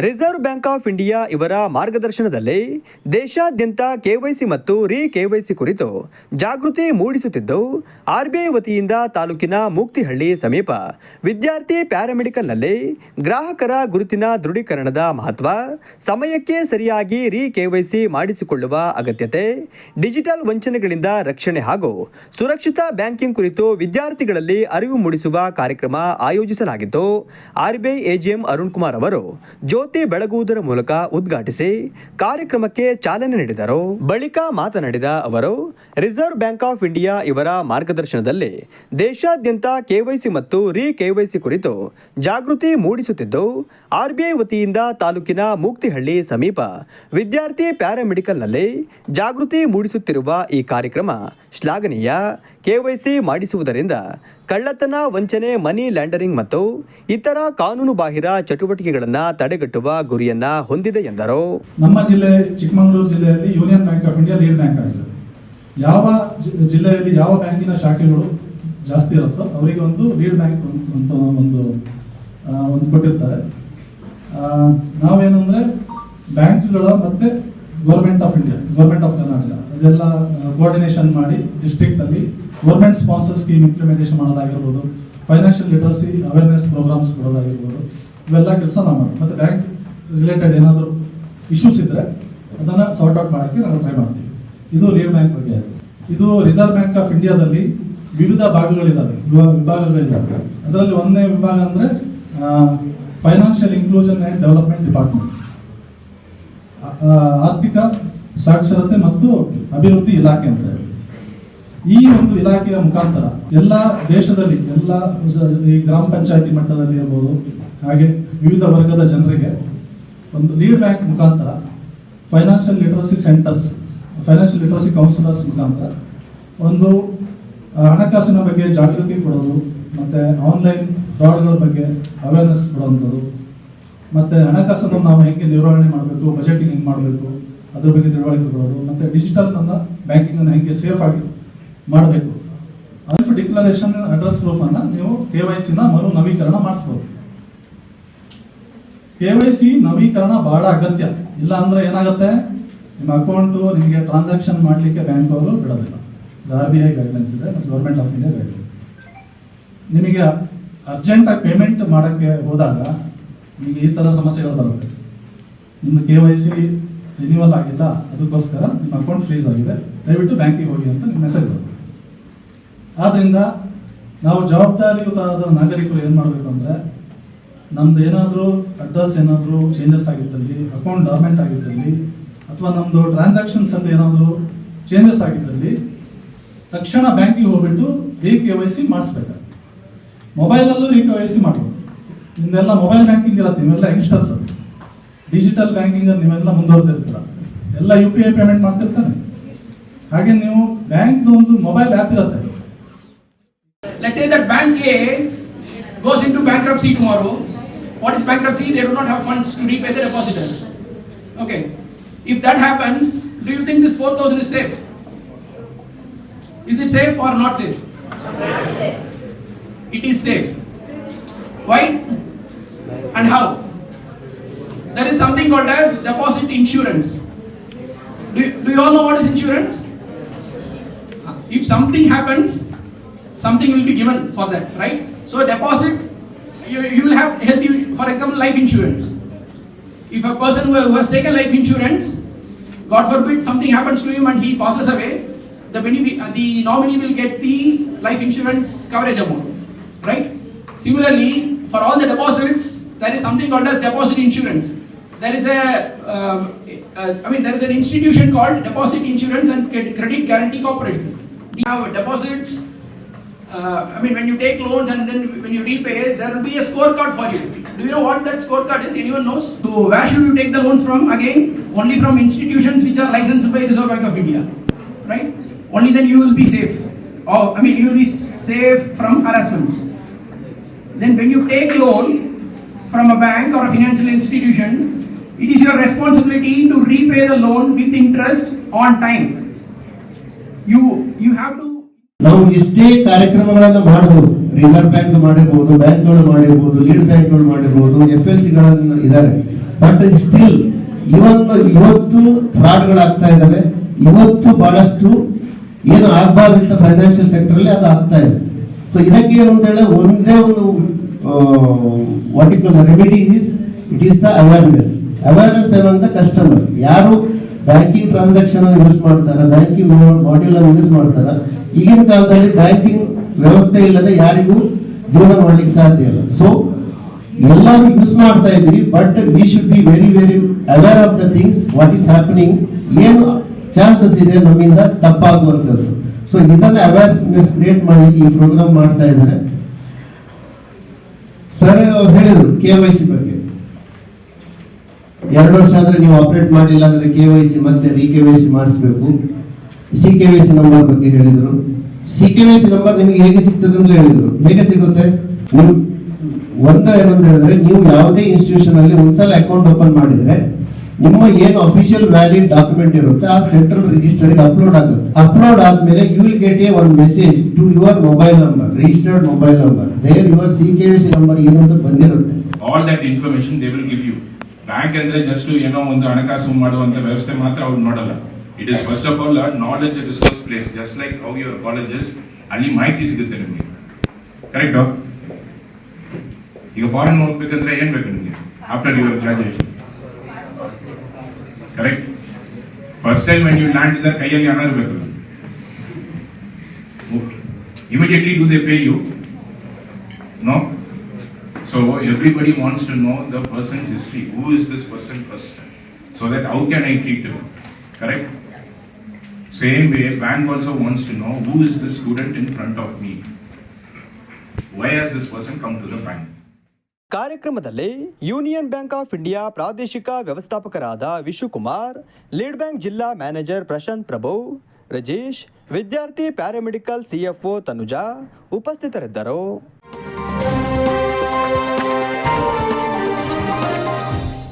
Reserve bank of India ಇವರ ಮಾರ್ಗದರ್ಶನದಲ್ಲಿ ದೇಶಾದ್ಯಂತ ಕೆವೈಸಿ ಮತ್ತು ಕೆವೈಸಿ ಕುರಿತು ಜಾಗೃತಿ ಮೂಡಿಸುತ್ತಿದ್ದು, ಆರ್ಬಿಐ ವತಿಯಿಂದ ತಾಲೂಕಿನ ಮೂಕ್ತಿಹಳ್ಳಿ ಸಮೀಪ ವಿದ್ಯಾರ್ಥಿ ಪ್ಯಾರಾಮೆಡಿಕಲ್ನಲ್ಲಿ ಗ್ರಾಹಕರ ಗುರುತಿನ ದೃಢೀಕರಣದ ಮಹತ್ವ, ಸಮಯಕ್ಕೆ ಸರಿಯಾಗಿ ಕೆವೈಸಿ ಮಾಡಿಸಿಕೊಳ್ಳುವ ಅಗತ್ಯತೆ, ಡಿಜಿಟಲ್ ವಂಚನೆಗಳಿಂದ ರಕ್ಷಣೆ ಹಾಗೂ ಸುರಕ್ಷಿತ ಬ್ಯಾಂಕಿಂಗ್ ಕುರಿತು ವಿದ್ಯಾರ್ಥಿಗಳಲ್ಲಿ ಅರಿವು ಮೂಡಿಸುವ ಕಾರ್ಯಕ್ರಮ ಆಯೋಜಿಸಲಾಗಿದ್ದು, ಆರ್ಬಿಐ ಎಜಿಎಂ ಅರುಣ್ ಕುಮಾರ್ ಅವರು ಜ್ಯೋತಿ ಬೆಳಗುವುದರ ಮೂಲಕ ಉದ್ಘಾಟಿಸಿ ಕಾರ್ಯಕ್ರಮಕ್ಕೆ ಚಾಲನೆ ನೀಡಿದರು. ಬಳಿಕ ಮಾತನಾಡಿದ ಅವರು, ರಿಸರ್ವ್ ಬ್ಯಾಂಕ್ ಆಫ್ ಇಂಡಿಯಾ ಇವರ ಮಾರ್ಗದರ್ಶನದಲ್ಲಿ ದೇಶಾದ್ಯಂತ ಕೆವೈಸಿ ಮತ್ತು ಕೆವೈಸಿ ಕುರಿತು ಜಾಗೃತಿ ಮೂಡಿಸುತ್ತಿದ್ದು, ಆರ್ಬಿಐ ವತಿಯಿಂದ ತಾಲೂಕಿನ ಮೂಕ್ತಿಹಳ್ಳಿ ಸಮೀಪ ವಿದ್ಯಾರ್ಥಿ ಪ್ಯಾರಾಮೆಡಿಕಲ್ನಲ್ಲಿ ಜಾಗೃತಿ ಮೂಡಿಸುತ್ತಿರುವ ಈ ಕಾರ್ಯಕ್ರಮ ಶ್ಲಾಘನೀಯ. ಕೆವೈಸಿ ಮಾಡಿಸುವುದರಿಂದ ಕಳ್ಳತನ, ವಂಚನೆ, ಮನಿ ಲ್ಯಾಂಡರಿಂಗ್ ಮತ್ತು ಇತರ ಕಾನೂನು ಬಾಹಿರ ಚಟುವಟಿಕೆಗಳನ್ನು ತಡೆಗಟ್ಟುವ ಗುರಿಯನ್ನ ಹೊಂದಿದೆ ಎಂದರು. ನಮ್ಮ ಜಿಲ್ಲೆ ಚಿಕ್ಕಮಗಳೂರು ಜಿಲ್ಲೆಯಲ್ಲಿ union bank of India lead bank ಆಗಿದೆ. ಯಾವ ಜಿಲ್ಲೆಯಲ್ಲಿ ಯಾವ ಬ್ಯಾಂಕಿನ ಶಾಖೆಗಳು ಜಾಸ್ತಿ ಇರುತ್ತೋ ಅವರಿಗೆ ಒಂದು ಲೀಡ್ ಬ್ಯಾಂಕ್ ಅಂತ ಒಂದು ಕೊಟ್ಟಿರ್ತಾರೆ. ನಾವೇನಂದ್ರೆ ಬ್ಯಾಂಕ್ಗಳ ಮತ್ತೆ government of India, government of Karnataka ಅದೆಲ್ಲ ಕೋಆರ್ಡಿನೇಷನ್ ಮಾಡಿ ಡಿಸ್ಟ್ರಿಕ್ಟ್ ಅಲ್ಲಿ ಗೌರ್ಮೆಂಟ್ ಸ್ಪಾನ್ಸರ್ ಸ್ಕೀಮ್ ಇಂಪ್ಲಿಮೆಂಟೇಷನ್ ಮಾಡೋದಾಗಿರ್ಬೋದು, ಫೈನಾನ್ಷಿಯಲ್ ಲಿಟರಸಿ ಅವೇರ್ನೆಸ್ ಪ್ರೋಗ್ರಾಮ್ಸ್ ಕೊಡೋದಾಗಿರ್ಬೋದು, ಇವೆಲ್ಲ ಕೆಲಸ ನಾವು ಮಾಡ್ತೀವಿ. ಮತ್ತೆ ಬ್ಯಾಂಕ್ ರಿಲೇಟೆಡ್ ಏನಾದರೂ ಇಶ್ಯೂಸ್ ಇದ್ರೆ ಅದನ್ನ ಸಾರ್ಟ್ ಔಟ್ ಮಾಡೋಕ್ಕೆ ನಾವು ಟ್ರೈ ಮಾಡ್ತೀವಿ. ಇದು ಲೀಡ್ ಬ್ಯಾಂಕ್ ಬಗ್ಗೆ. ಇದು ರಿಸರ್ವ್ ಬ್ಯಾಂಕ್ ಆಫ್ ಇಂಡಿಯಾದಲ್ಲಿ ವಿವಿಧ ಭಾಗಗಳಿದ್ದಾವೆ, ವಿಭಾಗಗಳಿದ್ದಾವೆ. ಅದರಲ್ಲಿ ಒಂದನೇ ವಿಭಾಗ ಅಂದ್ರೆ financial inclusion and development department, ಆರ್ಥಿಕ ಸಾಕ್ಷರತೆ ಮತ್ತು ಅಭಿವೃದ್ಧಿ ಇಲಾಖೆ ಅಂತ ಹೇಳಿ. ಈ ಒಂದು ಇಲಾಖೆಯ ಮುಖಾಂತರ ಎಲ್ಲ ದೇಶದಲ್ಲಿ ಎಲ್ಲ ಈ ಗ್ರಾಮ ಪಂಚಾಯತಿ ಮಟ್ಟದಲ್ಲಿ ಇರ್ಬೋದು, ಹಾಗೆ ವಿವಿಧ ವರ್ಗದ ಜನರಿಗೆ ಒಂದು ಲೀಡ್ ಬ್ಯಾಂಕ್ ಮುಖಾಂತರ financial literacy centres, financial literacy councillors ಮುಖಾಂತರ ಒಂದು ಹಣಕಾಸಿನ ಬಗ್ಗೆ ಜಾಗೃತಿ ಕೊಡೋದು, ಮತ್ತೆ ಆನ್ಲೈನ್ ಫ್ರಾಡ್ಗಳ ಬಗ್ಗೆ ಅವೇರ್ನೆಸ್ ಕೊಡುವಂಥದ್ದು, ಮತ್ತೆ ಹಣಕಾಸನ್ನು ನಾವು ಹೆಂಗೆ ನಿರ್ವಹಣೆ ಮಾಡಬೇಕು, ಬಜೆಟಿಂಗ್ ಹೆಂಗೆ ಮಾಡಬೇಕು ಅದ್ರ ಬಗ್ಗೆ ತಿಳುವಳಿಕೆ ಕೊಡೋದು, ಮತ್ತೆ ಡಿಜಿಟಲ್ ಬ್ಯಾಂಕಿಂಗ್ ಅನ್ನು ಹೆಂಗೆ ಸೇಫ್ ಆಗಿ ಮಾಡಬೇಕು. ಸೆಲ್ಫ್ ಡಿಕ್ಲರೇಷನ್ ಅಡ್ರೆಸ್ ಪ್ರೂಫ್ ಅನ್ನ ನೀವು ಕೆವೈಸಿ ಮರು ನವೀಕರಣ ಮಾಡಿಸಬಹುದು. ಕೆವೈಸಿ ನವೀಕರಣ ಬಹಳ ಅಗತ್ಯ. ಇಲ್ಲ ಅಂದ್ರೆ ಏನಾಗುತ್ತೆ, ನಿಮ್ಮ ಅಕೌಂಟ್ ನಿಮಗೆ ಟ್ರಾನ್ಸಾಕ್ಷನ್ ಮಾಡಲಿಕ್ಕೆ ಬ್ಯಾಂಕ್ ಅವರು ಬಿಡೋದಿಲ್ಲ. ಆರ್ಬಿಐ ಗೈಡ್ಲೈನ್ಸ್ ಇದೆ, ಗೌರ್ಮೆಂಟ್ ಆಫ್ ಇಂಡಿಯಾ ಗೈಡ್ಲೈನ್ಸ್. ನಿಮಗೆ ಅರ್ಜೆಂಟ್ ಆಗಿ ಪೇಮೆಂಟ್ ಮಾಡಕ್ಕೆ ಹೋದಾಗ ನಿಮಗೆ ಈ ತರ ಸಮಸ್ಯೆಗಳು ಬರುತ್ತೆ. ನಿಮ್ಮ ಕೆವೈಸಿ ರಿನ್ಯೂವಲ್ ಆಗಿಲ್ಲ, ಅದಕ್ಕೋಸ್ಕರ ನಿಮ್ಮ ಅಕೌಂಟ್ ಫ್ರೀಸ್ ಆಗಿದೆ, ದಯವಿಟ್ಟು ಬ್ಯಾಂಕಿಗೆ ಹೋಗಿ ಅಂತ ನಿಮ್ಮ ಮೆಸೇಜ್ ಬರುತ್ತೆ. ಆದ್ರಿಂದ ನಾವು ಜವಾಬ್ದಾರಿಯುತವಾದ ನಾಗರಿಕರು ಏನ್ ಮಾಡಬೇಕು ಅಂದ್ರೆ, ನಮ್ದು ಏನಾದರೂ ಅಡ್ರೆಸ್ ಏನಾದರೂ ಚೇಂಜಸ್ ಆಗಿದ್ದಲ್ಲಿ, ಅಕೌಂಟ್ ಡಾರ್ಮೆಂಟ್ ಆಗಿದ್ದಲ್ಲಿ, ಅಥವಾ ನಮ್ದು ಟ್ರಾನ್ಸಾಕ್ಷನ್ಸ್ ಅಂತ ಏನಾದರೂ ಚೇಂಜಸ್ ಆಗಿದ್ದಲ್ಲಿ ತಕ್ಷಣ ಬ್ಯಾಂಕಿಗೆ ಹೋಗ್ಬಿಟ್ಟು ಕೆವೈಸಿ ಮಾಡಿಸ್ಬೇಕು. ಮೊಬೈಲಲ್ಲೂ ಕೆವೈಸಿ ಮಾಡ್ಬೋದು. ನಿಮ್ದೆಲ್ಲ ಮೊಬೈಲ್ ಬ್ಯಾಂಕಿಂಗ್ ಇರುತ್ತೆ, ನೀವೆಲ್ಲ ಯಂಗ್ಸ್ಟರ್ಸ್, ಡಿಜಿಟಲ್ ಬ್ಯಾಂಕಿಂಗ್ ನೀವೆಲ್ಲ ಮುಂದುವರೆದಿರ್ತೀರ, ಎಲ್ಲ UPI ಪೇಮೆಂಟ್ ಮಾಡ್ತಿರ್ತಾನೆ. ಹಾಗೆ ನೀವು ಬ್ಯಾಂಕ್ ಒಂದು ಮೊಬೈಲ್ ಆಪ್ ಇರುತ್ತೆ. Let's say that bank A goes into bankruptcy tomorrow. What is bankruptcy? They do not have funds to repay the depositors. Okay. If that happens, do you think this 4,000 is safe? Is it safe or not safe? It is safe. Why? And how? There is something called as deposit insurance. Do you all know what is insurance? If something happens, something will be given for that, right? So a deposit, you will have health, for example, life insurance. If a person who has taken life insurance, God forbid something happens to him and he passes away, the nominee will get the life insurance coverage amount, right? Similarly, for all the deposits, there is something called as deposit insurance. There is there is an institution called Deposit Insurance and Credit Guarantee Corporation. You have deposits. When you take loans and then when you repay, there will be a scorecard for you. Do you know what that scorecard is? Anyone knows? So where should you take the loans from? Again, only from institutions which are licensed by Reserve Bank of India, right? Only then you will be safe. You will be safe from harassments. Then when you take loan from a bank or a financial institution, it is your responsibility to repay the loan with interest on time. You have to. ನಾವು ಇಷ್ಟೇ ಕಾರ್ಯಕ್ರಮಗಳನ್ನ ಮಾಡಬಹುದು. Reserve bank ಮಾಡಿರ್ಬೋದು, ಬ್ಯಾಂಕ್ಗಳು ಮಾಡಿರ್ಬೋದು, lead ಬ್ಯಾಂಕ್ಗಳು ಮಾಡಿರ್ಬೋದು, FSCಗಳು ಇದ್ದಾರೆ. ಬಟ್ ಸ್ಟಿಲ್ ಇವತ್ತು ಫ್ರಾಡ್ಗಳಾಗ್ತಾ ಇದ್ದಾವೆ. ಇವತ್ತು ಬಹಳಷ್ಟು ಏನು ಆಗಬಾರ್ದಂತ ಫೈನಾನ್ಷಿಯಲ್ ಸೆಕ್ಟರ್ ಅಲ್ಲಿ ಅದು ಆಗ್ತಾ ಇದೆ. ಸೊ ಇದಕ್ಕೆ ಏನು ಅಂತ ಹೇಳಿ ಒಂದೇ ಒಂದು remedy it is the awareness among the customer. ಯಾರು ಬ್ಯಾಂಕಿಂಗ್ ಟ್ರಾನ್ಸಾಕ್ಷನ್ ಯೂಸ್ ಮಾಡ್ತಾರ, ಬ್ಯಾಂಕಿಂಗ್ ಮಾಡ್ಯೂಲ್ ಅನ್ನು ಯೂಸ್ ಮಾಡ್ತಾರ, ಈಗಿನ ಕಾಲದಲ್ಲಿ ಬ್ಯಾಂಕಿಂಗ್ ವ್ಯವಸ್ಥೆ ಇಲ್ಲದೆ ಯಾರಿಗೂ ಜೀವನ ಮಾಡ್ಲಿಕ್ಕೆ ಸಾಧ್ಯ ಇಲ್ಲ. ಸೊ ಎಲ್ಲರೂ ಯೂಸ್ ಮಾಡ್ತಾ ಇದ್ವಿ, but we should be very very aware of the things what is happening, ಏನು ಚಾನ್ಸಸ್ ಇದೆ ನಮ್ಮಿಂದ ತಪ್ಪಾಗುವಂಥದ್ದು. ಸೊ ಇದನ್ನ ಅವೇರ್ನೆಸ್ ಕ್ರಿಯೇಟ್ ಮಾಡಲಿಕ್ಕೆ ಈ ಪ್ರೋಗ್ರಾಮ್ ಮಾಡ್ತಾ ಇದ್ದಾರೆ. ಸರ್ ಹೇಳಿದ್ರು KYC ಬಗ್ಗೆ 2 ವರ್ಷ ಆದ್ರೆ ನೀವು ಆಪರೇಟ್ ಮಾಡಿಲ್ಲ ಅಂದ್ರೆ KYC ಮತ್ತೆ KYC ಮಾಡಿಸ್ಬೇಕು. CKYC ನಂಬರ್ ಬಗ್ಗೆ ಹೇಳಿದ್ರು. CKYC ನಂಬರ್ ನಿಮಗೆ ಹೇಗೆ ಸಿಗ್ತದೆ ಅಂತ ಹೇಳಿದ್ರು. ಹೇಗೆ ಸಿಗುತ್ತೆ? ನೀವು ಏನಂತ ಹೇಳಿದ್ರೆ, ನೀವು ಯಾವುದೇ ಇನ್ಸ್ಟಿಟ್ಯೂಷನ್ ಅಲ್ಲಿ ಒಂದ್ಸಲ ಅಕೌಂಟ್ ಓಪನ್ ಮಾಡಿದ್ರೆ ನಿಮ್ಮ ಏನು ಅಫಿಷಿಯಲ್ ವ್ಯಾಲಿಡ್ ಡಾಕ್ಯುಮೆಂಟ್ ಇರುತ್ತೆ ಆ ಸೆಂಟ್ರಲ್ ರಿಜಿಸ್ಟರ್ ಅಪ್ಲೋಡ್ ಆಗುತ್ತೆ. ಅಪ್ಲೋಡ್ ಆದ್ಮೇಲೆ you will get one message to your mobile number, registered mobile number. There your CKYC number ಏನು ಅಂತ ಬಂದಿರುತ್ತೆ. All that information they will give you. Bank ಅಂದ್ರೆ just ಏನೋ ಒಂದು ಹಣಕಾಸು ಮಾಡುವಂತ ವ್ಯವಸ್ಥೆ ಮಾತ್ರ ಅವ್ರು ನೋಡಲ್ಲ. It is first of all knowledge resource place, just like how your colleges. ಅಲ್ಲಿ ಮಾಹಿತಿ ಸಿಗುತ್ತೆ ನಿಮಗೆ. ಕರೆಕ್ಟ್? ಈಗ ಫಾರಿನ್ ಹೋಗ್ಬೇಕಂದ್ರೆ ಏನ್ ಬೇಕು ನಿಮಗೆ after your graduation? Correct? First time when you land ಇದರ ಕೈಯಲ್ಲಿ ಹಣ ಇರಬೇಕು. Immediately do they pay you? No. So everybody wants to know the person's history. Who is this person first? So that how can I treat him? Correct? Same way, bank also wants to know who is this student in front of me. Why has this person come to the bank? ಕಾರ್ಯಕ್ರಮದಲ್ಲಿ union bank of India ಪ್ರಾದೇಶಿಕ ವ್ಯವಸ್ಥಾಪಕರಾದ Vishukumar, lead bank ಜಿಲ್ಲಾ manager Prashant ಪ್ರಭು, ರಜೀಶ್, ವಿದ್ಯಾರ್ಥಿ paramedical CFO Tanuja ಉಪಸ್ಥಿತರಿದ್ದರು.